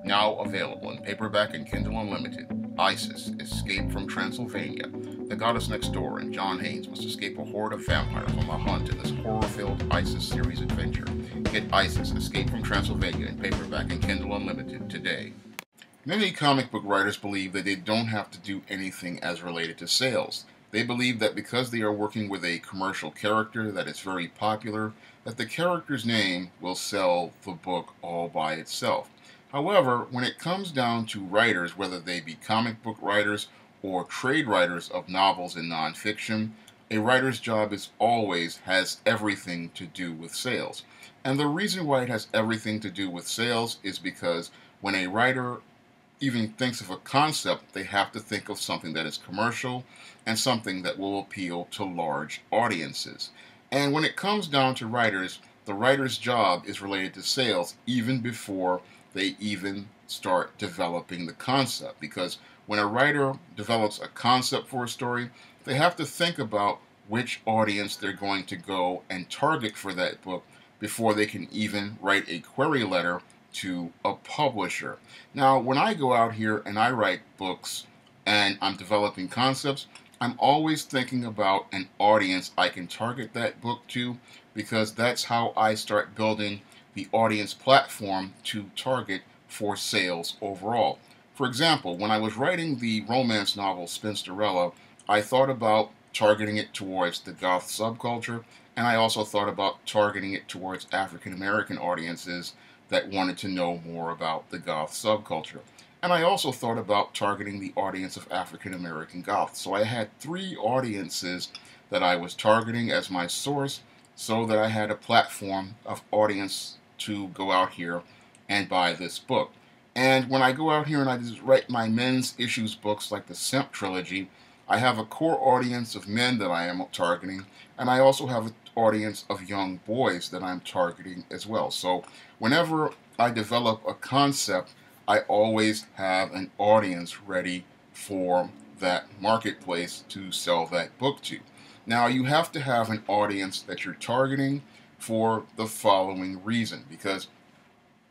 Now available in paperback and Kindle Unlimited. Isis, Escape from Transylvania. The goddess next door and John Haynes must escape a horde of vampires on the hunt in this horror-filled Isis series adventure. Get Isis, Escape from Transylvania in paperback and Kindle Unlimited today. Many comic book writers believe that they don't have to do anything as related to sales. They believe that because they are working with a commercial character that is very popular, that the character's name will sell the book all by itself. However, when it comes down to writers, whether they be comic book writers or trade writers of novels and nonfiction, a writer's job is always has everything to do with sales. And the reason why it has everything to do with sales is because when a writer even thinks of a concept, they have to think of something that is commercial and something that will appeal to large audiences. And when it comes down to writers, the writer's job is related to sales even before they even start developing the concept. Because when a writer develops a concept for a story, they have to think about which audience they're going to go and target for that book before they can even write a query letter to a publisher. Now, when I go out here and I write books and I'm developing concepts, I'm always thinking about an audience I can target that book to, because that's how I start building the audience platform to target for sales overall. For example, when I was writing the romance novel Spinsterella, I thought about targeting it towards the goth subculture, and I also thought about targeting it towards African American audiences that wanted to know more about the goth subculture. And I also thought about targeting the audience of African American goths. So I had three audiences that I was targeting as my source, so that I had a platform of audience to go out here and buy this book. And when I go out here and I just write my men's issues books like the Simp trilogy, I have a core audience of men that I am targeting, and I also have an audience of young boys that I'm targeting as well. So whenever I develop a concept, I always have an audience ready for that marketplace to sell that book to. Now, you have to have an audience that you're targeting for the following reason, because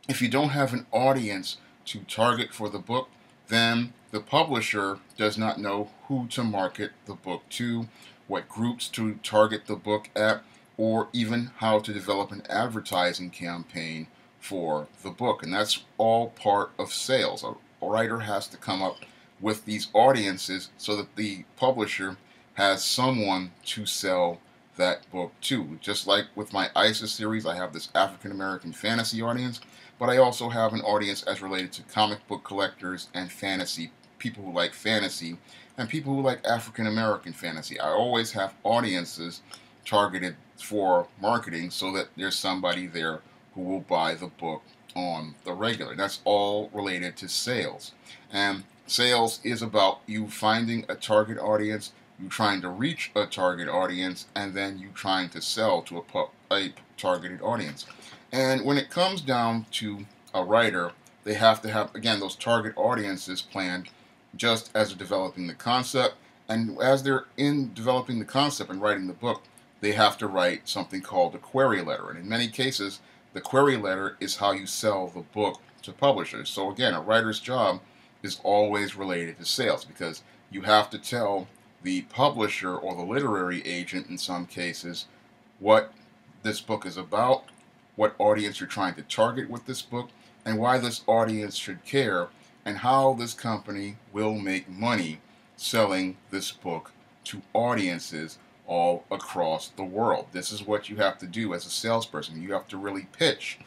if you don't have an audience to target for the book, then the publisher does not know who to market the book to, what groups to target the book at, or even how to develop an advertising campaign for the book. And that's all part of sales. A writer has to come up with these audiences so that the publisher has someone to sell that book to. Just like with my ISIS series, I have this African American fantasy audience, but I also have an audience as related to comic book collectors and fantasy, people who like fantasy, and people who like African American fantasy. I always have audiences targeted for marketing so that there's somebody there who will buy the book on the regular. That's all related to sales. And sales is about you finding a target audience, you trying to reach a target audience, and then you trying to sell to a targeted audience. And when it comes down to a writer, they have to have, again, those target audiences planned just as they're developing the concept. And as they're in developing the concept and writing the book, they have to write something called a query letter. And in many cases, the query letter is how you sell the book to publishers. So again, a writer's job is always related to sales, because you have to tell the publisher or the literary agent in some cases what this book is about, what audience you're trying to target with this book, and why this audience should care, and how this company will make money selling this book to audiences all across the world. This is what you have to do as a salesperson. You have to really pitch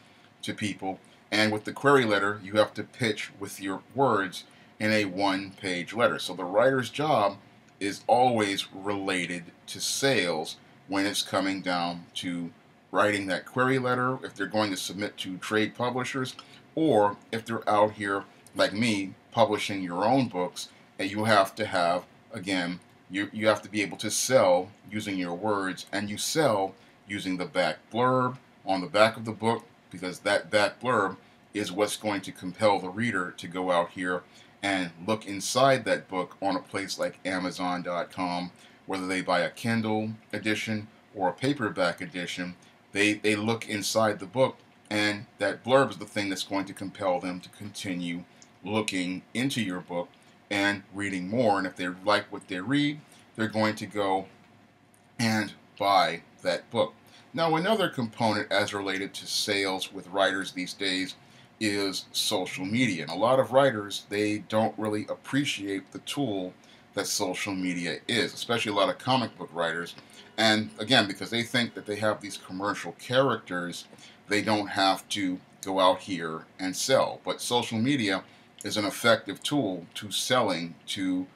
to people, and with the query letter, you have to pitch with your words in a one-page letter. So the writer's job is always related to sales when it's coming down to writing that query letter, if they're going to submit to trade publishers, or if they're out here like me publishing your own books, and you have to have, again, you have to be able to sell using your words, and you sell using the back blurb on the back of the book, because that back blurb is what's going to compel the reader to go out here and look inside that book on a place like Amazon.com, whether they buy a Kindle edition or a paperback edition. They look inside the book and that blurb is the thing that's going to compel them to continue looking into your book and reading more. And if they like what they read, they're going to go and buy that book. Now, another component as related to sales with writers these days is social media. And a lot of writers, they don't really appreciate the tool that social media is, especially a lot of comic book writers. And again, because they think that they have these commercial characters, they don't have to go out here and sell. But social media is an effective tool to selling to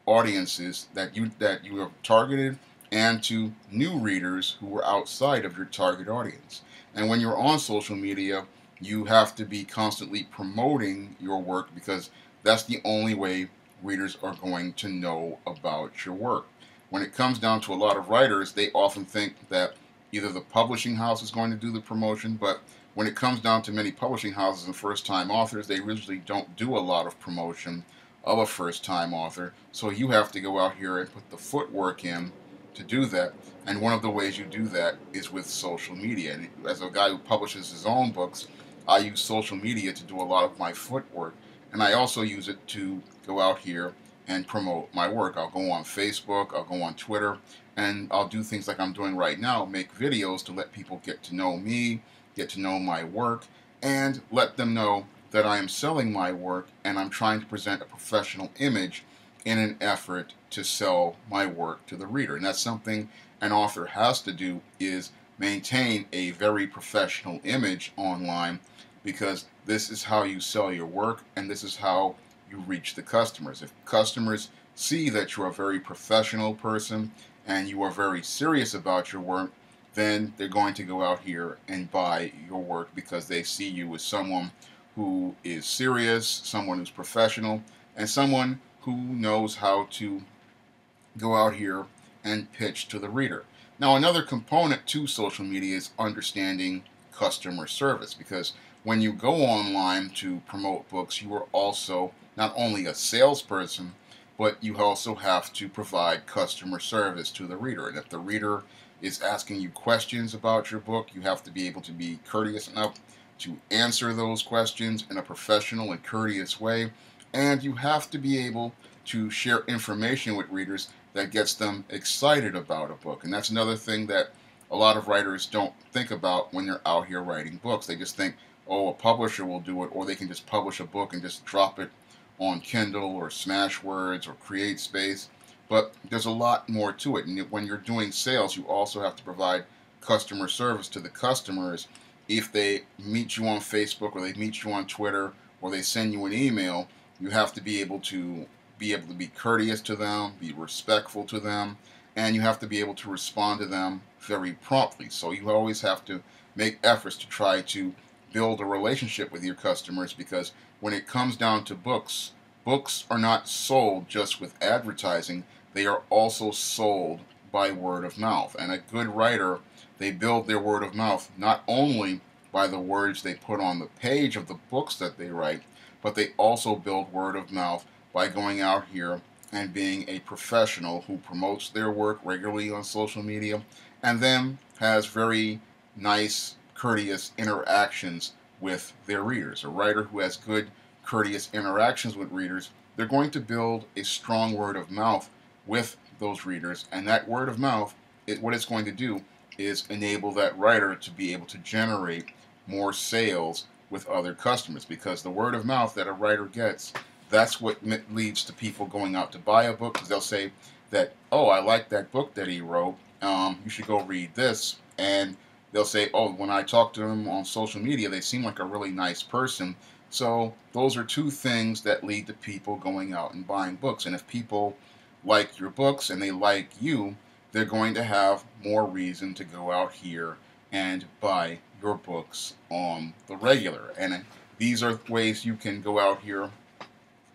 audiences that you have targeted, and to new readers who are outside of your target audience. And when you're on social media, you have to be constantly promoting your work, because that's the only way readers are going to know about your work. When it comes down to a lot of writers, they often think that either the publishing house is going to do the promotion, but when it comes down to many publishing houses and first-time authors, they usually don't do a lot of promotion of a first-time author. So you have to go out here and put the footwork in to do that. And one of the ways you do that is with social media. And as a guy who publishes his own books, I use social media to do a lot of my footwork. And I also use it to go out here and promote my work. I'll go on Facebook, I'll go on Twitter, and I'll do things like I'm doing right now, make videos to let people get to know me, get to know my work, and let them know that I am selling my work and I'm trying to present a professional image in an effort to sell my work to the reader. And that's something an author has to do, is maintain a very professional image online, because this is how you sell your work and this is how you reach the customers. If customers see that you're a very professional person and you are very serious about your work, then they're going to go out here and buy your work, because they see you as someone who is serious, someone who's professional, and someone who knows how to go out here and pitch to the reader. Now, another component to social media is understanding customer service, because when you go online to promote books, you are also not only a salesperson, but you also have to provide customer service to the reader. And if the reader is asking you questions about your book, you have to be able to be courteous enough to answer those questions in a professional and courteous way. And you have to be able to share information with readers that gets them excited about a book. And that's another thing that a lot of writers don't think about when they're out here writing books. They just think, oh, a publisher will do it, or they can just publish a book and just drop it on Kindle or Smashwords or CreateSpace. But there's a lot more to it. And when you're doing sales, you also have to provide customer service to the customers. If they meet you on Facebook, or they meet you on Twitter, or they send you an email, you have to be able to be courteous to them, be respectful to them, and you have to be able to respond to them very promptly. So you always have to make efforts to try to build a relationship with your customers, because when it comes down to books, books are not sold just with advertising. They are also sold by word of mouth. And a good writer, they build their word of mouth not only by the words they put on the page of the books that they write, but they also build word of mouth by going out here and being a professional who promotes their work regularly on social media, and then has very nice, courteous interactions with their readers. A writer who has good, courteous interactions with readers, they're going to build a strong word of mouth with those readers, and that word of mouth, what it's going to do is enable that writer to be able to generate more sales with other customers, because the word of mouth that a writer gets, that's what leads to people going out to buy a book, because they'll say that, oh, I like that book that he wrote, you should go read this. And they'll say, oh, when I talk to them on social media, they seem like a really nice person. So those are two things that lead to people going out and buying books. And if people like your books and they like you, they're going to have more reason to go out here and buy your books on the regular. And these are ways you can go out here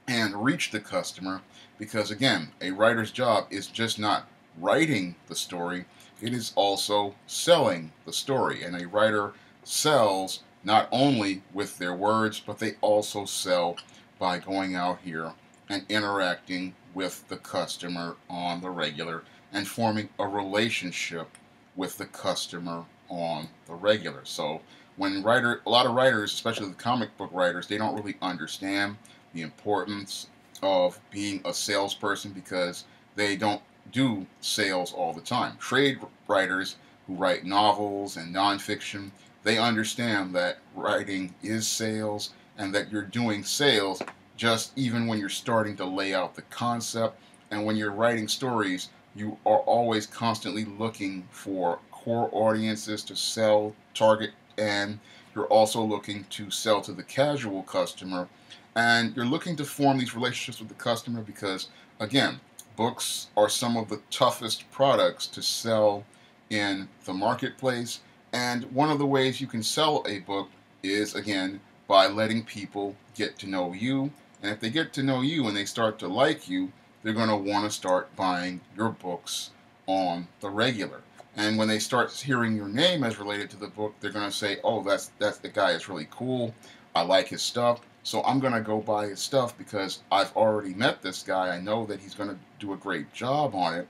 and reach the customer, because again, a writer's job is just not writing the story, it is also selling the story. And a writer sells not only with their words, but they also sell by going out here and interacting with the customer on the regular and forming a relationship with the customer on the regular. So a lot of writers, especially the comic book writers, they don't really understand the importance of being a salesperson because they don't do sales all the time. Trade writers who write novels and nonfiction, they understand that writing is sales and that you're doing sales just even when you're starting to lay out the concept. And when you're writing stories, you are always constantly looking for core audiences to sell, target, and you're also looking to sell to the casual customer. And you're looking to form these relationships with the customer because, again, books are some of the toughest products to sell in the marketplace. And one of the ways you can sell a book is, again, by letting people get to know you. And if they get to know you and they start to like you, they're going to want to start buying your books on the regular. And when they start hearing your name as related to the book, they're going to say, oh, that's the guy is really cool. I like his stuff. So I'm going to go buy his stuff because I've already met this guy. I know that he's going to do a great job on it,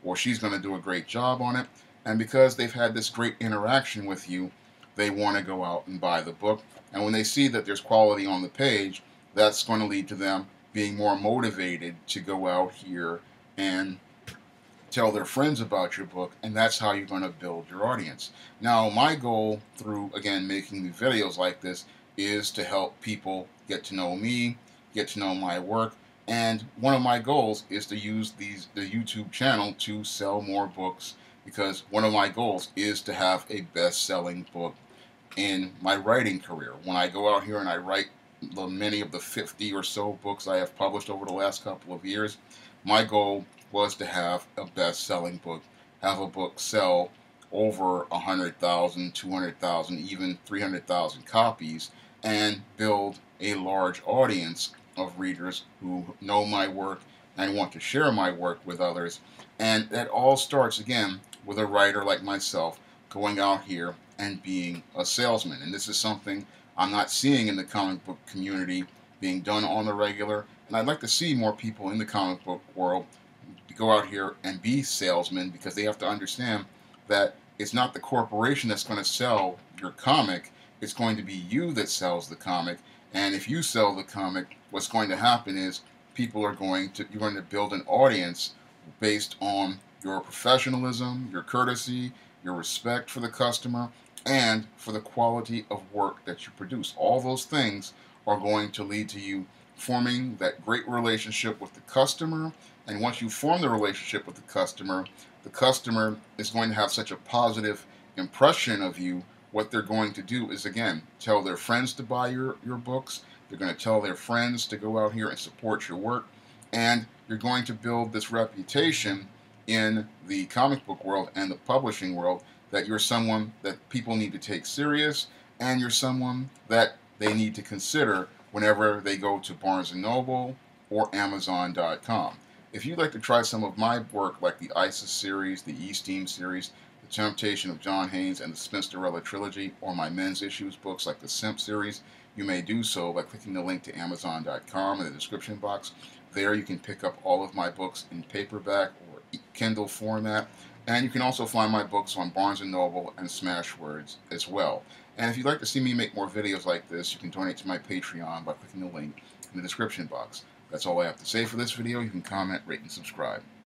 or she's going to do a great job on it. And because they've had this great interaction with you, they want to go out and buy the book. And when they see that there's quality on the page, that's going to lead to them being more motivated to go out here and tell their friends about your book, and that's how you're going to build your audience. Now, my goal through, again, making these videos like this is to help people get to know me, get to know my work, and one of my goals is to use the YouTube channel to sell more books, because one of my goals is to have a best-selling book in my writing career. When I go out here and I write many of the 50 or so books I have published over the last couple of years, my goal was to have a best-selling book, have a book sell over 100,000, 200,000, even 300,000 copies, and build a large audience of readers who know my work and want to share my work with others. And that all starts, again, with a writer like myself going out here and being a salesman. And this is something I'm not seeing in the comic book community being done on the regular. And I'd like to see more people in the comic book world go out here and be salesmen, because they have to understand that it's not the corporation that's going to sell your comic, it's going to be you that sells the comic. And if you sell the comic, what's going to happen is you're going to build an audience based on your professionalism, your courtesy, your respect for the customer, and for the quality of work that you produce. All those things are going to lead to you forming that great relationship with the customer. And once you form the relationship with the customer is going to have such a positive impression of you. What they're going to do is, again, tell their friends to buy your books. They're going to tell their friends to go out here and support your work. And you're going to build this reputation in the comic book world and the publishing world that you're someone that people need to take serious, and you're someone that they need to consider whenever they go to Barnes & Noble or Amazon.com. If you'd like to try some of my work, like the ISIS series, the E-Steam series, The Temptation of John Haynes, and the Spinsterella trilogy, or my men's issues books like the Simp series, you may do so by clicking the link to Amazon.com in the description box. There you can pick up all of my books in paperback or Kindle format, and you can also find my books on Barnes & Noble and Smashwords as well. And if you'd like to see me make more videos like this, you can donate to my Patreon by clicking the link in the description box. That's all I have to say for this video. You can comment, rate, and subscribe.